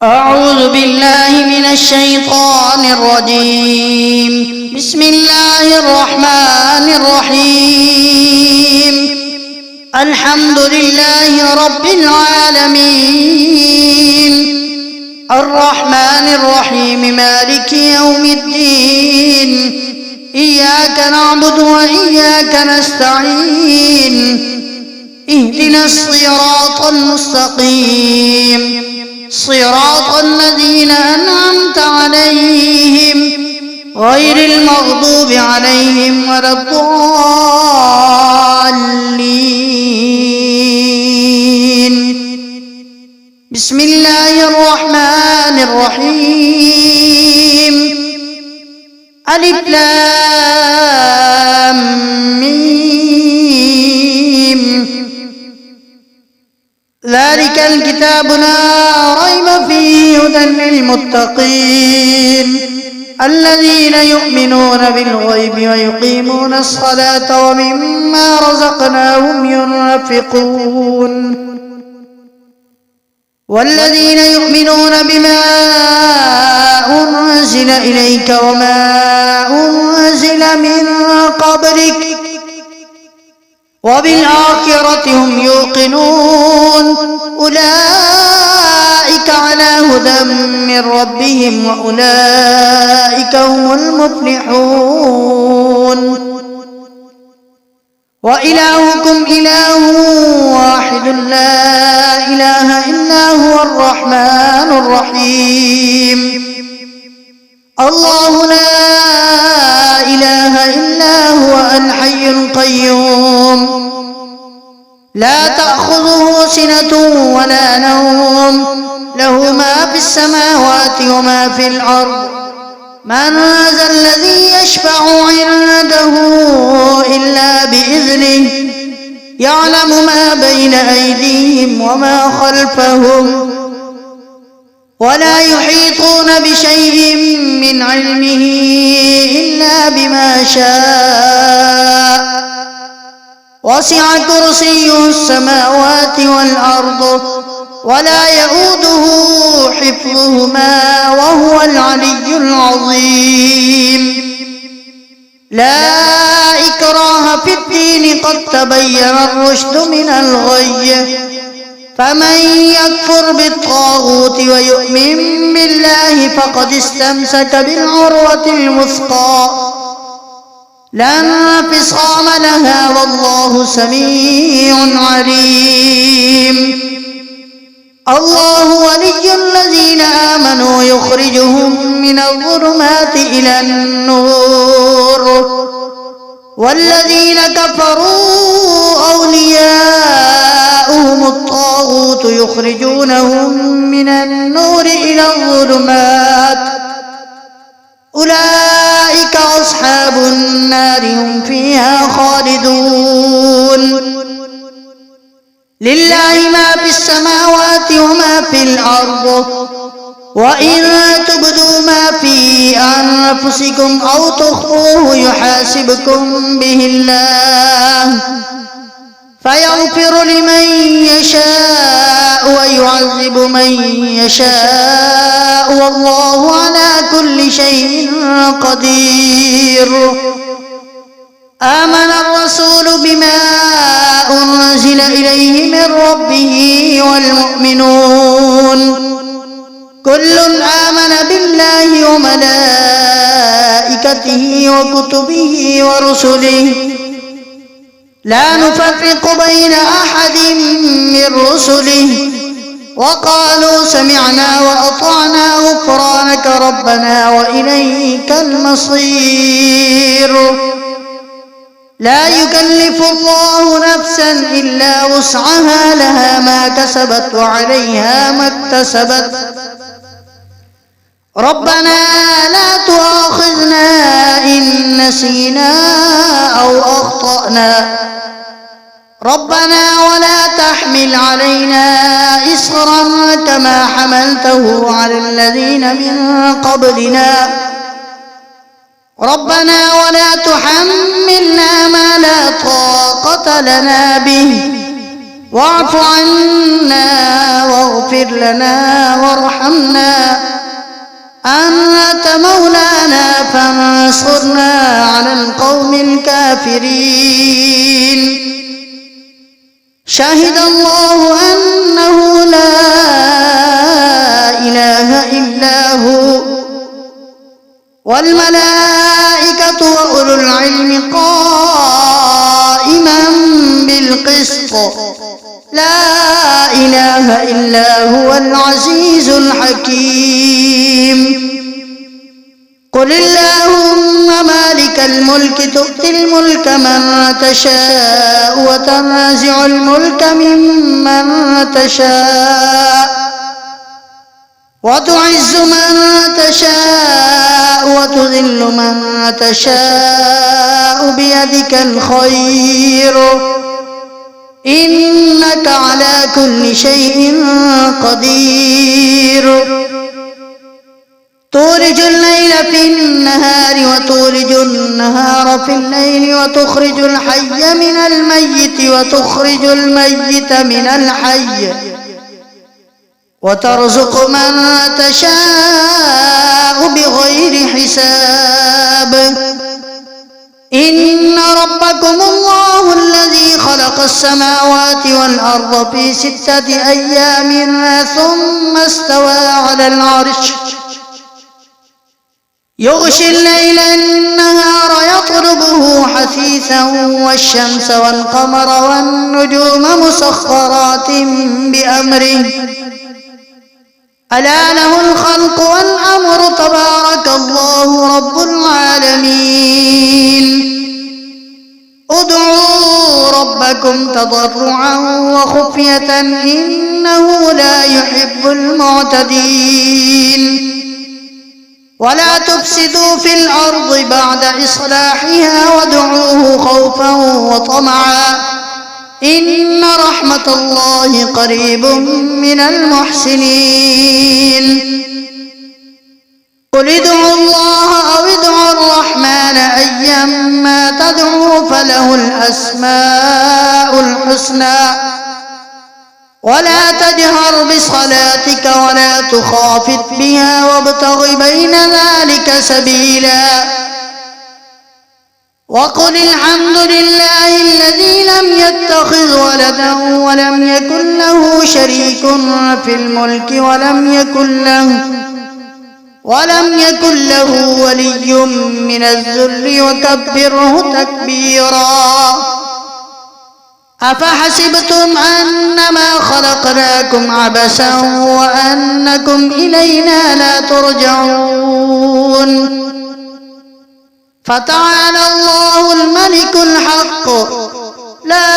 أعوذ بالله من الشيطان الرجيم. بسم الله الرحمن الرحيم. الحمد لله رب العالمين الرحمن الرحيم مالك يوم الدين. إياك نعبد وإياك نستعين. اهدنا الصراط المستقيم صراط الذين أنعمت عليهم غير المغضوب عليهم ولا الضالين. بسم الله الرحمن الرحيم. ألف لام ميم. ذلك الكتاب لا ريب فيه هدى للمتقين الذين يؤمنون بالغيب ويقيمون الصلاة ومما رزقناهم ينفقون والذين يؤمنون بما أنزل إليك وما أنزل من قبلك وبالآخرة هم يوقنون أولئك على هدى من ربهم وأولئك هم المفلحون. وإلهكم إله واحد لا إله إلا هو الرحمن الرحيم. الله لا إله إلا هو الحي القيوم لا تأخذه سنة ولا نوم له ما في السماوات وما في الأرض. من ذا الذي يشفع عنده إلا بإذنه يعلم ما بين أيديهم وما خلفهم ولا يحيطون بشيء من علمه إلا بما شاء. وسع كرسيه السماوات والأرض ولا يؤوده حفظهما وهو العلي العظيم. لا إكراه في الدين قد تبين الرشد من الغي. فمن يكفر بالطاغوت ويؤمن بالله فقد استمسك بالعروة الوثقى لا انفصام لها والله سميع عليم. الله ولي الذين آمنوا يخرجهم من الظلمات إلى النور والذين كفروا أولياؤهم الطاغوت يخرجونهم من النور إلى الظلمات أولئك أصحاب النار هم فيها خالدون. لله ما في السماوات وما في الأرض وإن تبدوا ما في أنفسكم أو تخفوه يحاسبكم به الله فيغفر لمن يشاء ويعذب من يشاء والله على كل شيء قدير. آمن الرسول بما أنزل إليه من ربه والمؤمنون كل آمن بالله وملائكته وكتبه ورسله لا نفرق بين أحد من رسله وقالوا سمعنا وأطعنا غفرانك ربنا وإليك المصير. لا يكلف الله نفسا إلا وسعها لها ما كسبت وعليها ما اكتسبت. ربنا لا تؤاخذنا إن نسينا أو أخطأنا ربنا ولا تحمل علينا إصرا كما حملته على الذين من قبلنا ربنا ولا تحملنا ما لا طاقة لنا به واعف عنا واغفر لنا وارحمنا أنت مولانا فانصرنا على القوم الكافرين. شهد الله أنه لا إله إلا هو والملائكة وأولو العلم قائما بالقسط لا إله إلا هو العزيز الحكيم. قل اللهم مالك الملك تؤتي الملك من تشاء وتنازع الملك ممن تشاء وتعز من تشاء وتذل من تشاء بيدك الخير إنك على كل شيء قدير. تولج الليل في النهار وتولج النهار في الليل وتخرج الحي من الميت وتخرج الميت من الحي وترزق من تشاء بغير حساب. إن ربكم الله الذي خلق السماوات والأرض في 6 أيام ثم استوى على العرش يغشي الليل النهار يطلبه حثيثا والشمس والقمر والنجوم مسخرات بأمره ألا له الخلق والأمر تبارك الله رب العالمين. ادعوا ربكم تضرعا وخفية إنه لا يحب المعتدين. ولا تفسدوا في الأرض بعد إصلاحها وادعوه خوفا وطمعا إن رحمة الله قريب من المحسنين. قل ادعوا الله أو ادعوا الرحمن أيما تدعوا فله الأسماء الحسنى ولا تجهر بصلاتك ولا تخافت بها وابتغ بين ذلك سبيلا. وقل الحمد لله الذي لم يتخذ ولدا ولم يكن له شريك في الملك ولم يكن له ولي من الذل وكبره تكبيرا. أفحسبتم أنما خلقناكم عبثا وأنكم إلينا لا ترجعون. فتعالى الله الملك الحق لا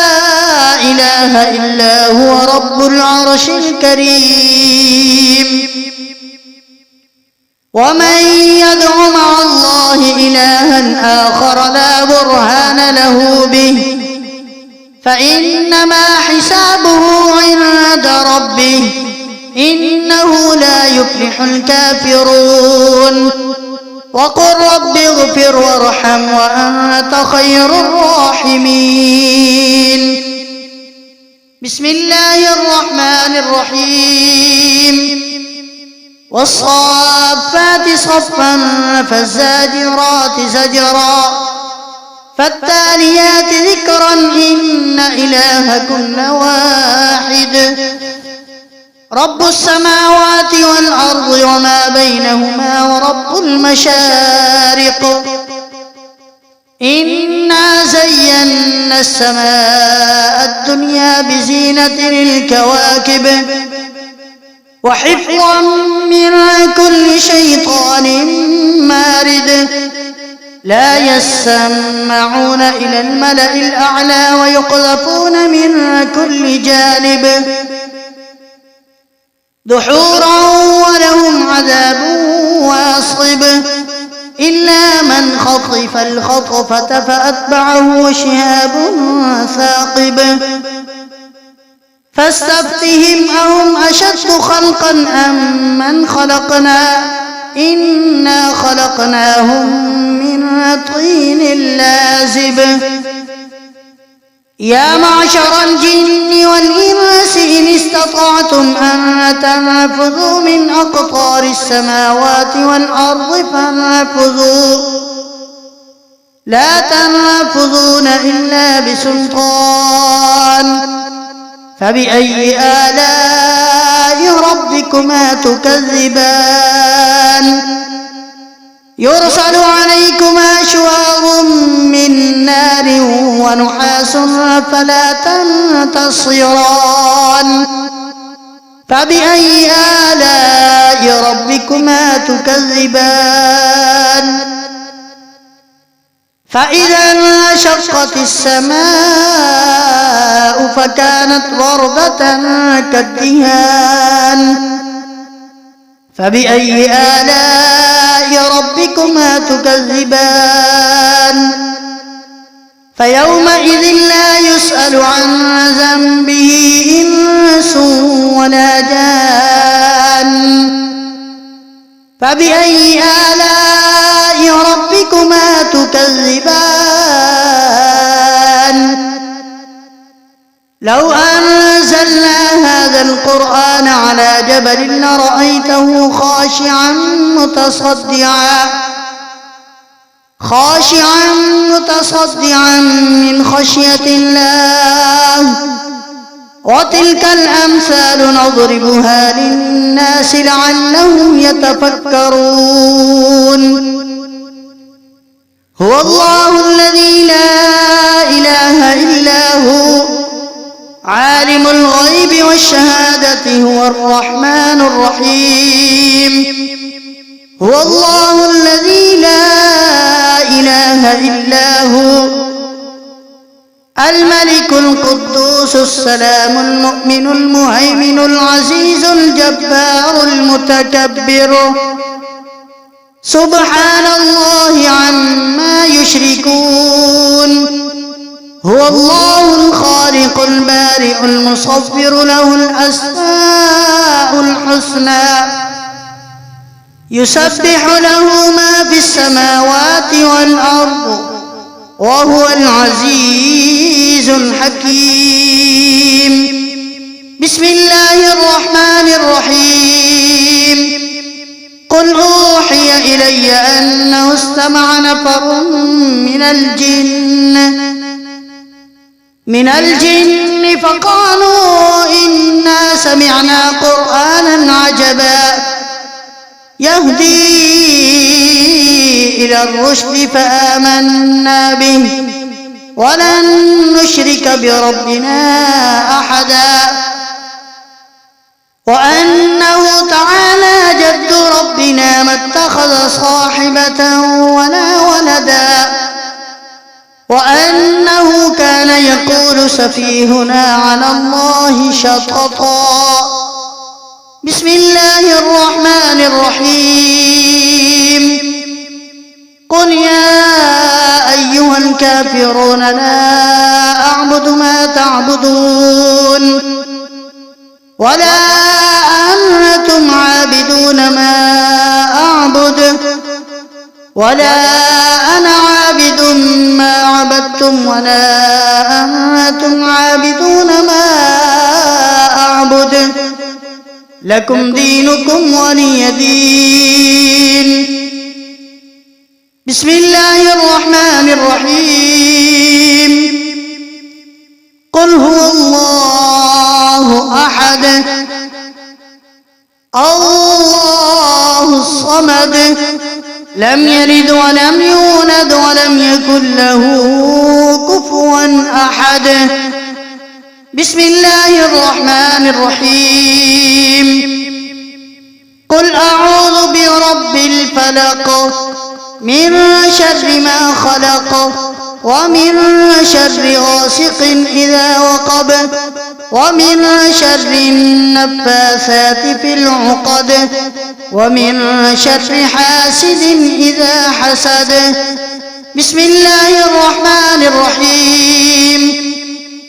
إله إلا هو رب العرش الكريم. ومن يدع مع الله إلها آخر لا برهان له به فإنما حسابه عند ربه إنه لا يفلح الكافرون. وقل رب اغفر وارحم وأنت خير الراحمين. بسم الله الرحمن الرحيم. والصافات صفا فالزاجرات زجرا فالتاليات ذكرا إن إلهكم لواحد. رب السماوات والأرض وما بينهما ورب المشارق. إنا زينا السماء الدنيا بزينة الكواكب وحفظا من كل شيطان مارد. لا يسمعون إلى الملأ الأعلى ويقذفون من كل جانب دحورا ولهم عذاب واصب. إلا من خطف الخطفة فأتبعه شهاب ثاقب. فاستفتهم أهم أشد خلقا أم من خلقنا إنا خلقناهم من طين لازب. يا معشر الجن والإنس إن استطعتم أن تنفذوا من أقطار السماوات والأرض فانفذوا لا تنفذون إلا بسلطان فبأي آلاء ربكما تكذبان يرسل عليكما شواظ من نار ونحاس فلا تنتصران فبأي آلاء ربكما تكذبان فإذا انشقت السماء فكانت وردة كالدهان فبأي آلاء ربكما تكذبان فيومئذ لا يسأل عن ذنبه إنس ولا جان فبأي آلاء ربكما تكذبان لو أنزلنا هذا القرآن على جبل لرأيته خاشعا متصدعا من خشية الله وتلك الأمثال نضربها للناس لعلهم يتفكرون هو الله الذي لا إله إلا هو عالم الغيب والشهادة هو الرحمن الرحيم هو الله الذي لا إله إلا هو الملك القدوس السلام المؤمن المهيمن العزيز الجبار المتكبر سبحان الله عما يشركون هو الله الخالق البارئ المصور له الأسماء الحسنى يسبح له ما في السماوات والأرض وهو العزيز الحكيم بسم الله الرحمن الرحيم قل أوحي إلي أنه استمع نفر من الجن فقالوا إنا سمعنا قرآنا عجبا يهدي إلى الرشد فآمنا به ولن نشرك بربنا أحدا وأنه تعالى جد ربنا ما اتخذ صاحبة ولا ولدا وأنه كان يقول سفيهنا على الله شططا بسم الله الرحمن الرحيم قل يا أيها الكافرون لا أعبد ما تعبدون ولا أنتم عابدون ما أعبد ولا أنا عابد ما عبدتم ولا أنتم عابدون ما أعبد لكم دينكم ولي دين بسم الله الرحمن الرحيم قل هو الله أحد الله الصمد لم يلد ولم يولد ولم يكن له كفوا أحد بسم الله الرحمن الرحيم قل أعوذ برب الفلق من شر ما خلق ومن شر غاسق إذا وقب ومن شر النفاثات في العقد ومن شر حاسد إذا حسد بسم الله الرحمن الرحيم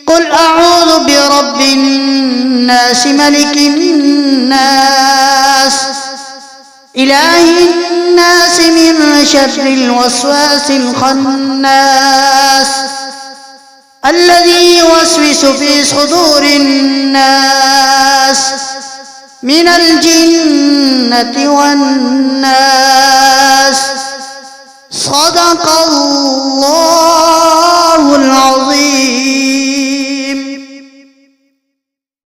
قل أعوذ برب الناس ملك الناس إله الناس من شر الوسواس الخناس الذي يوسوس في صدور الناس من الجنة والناس.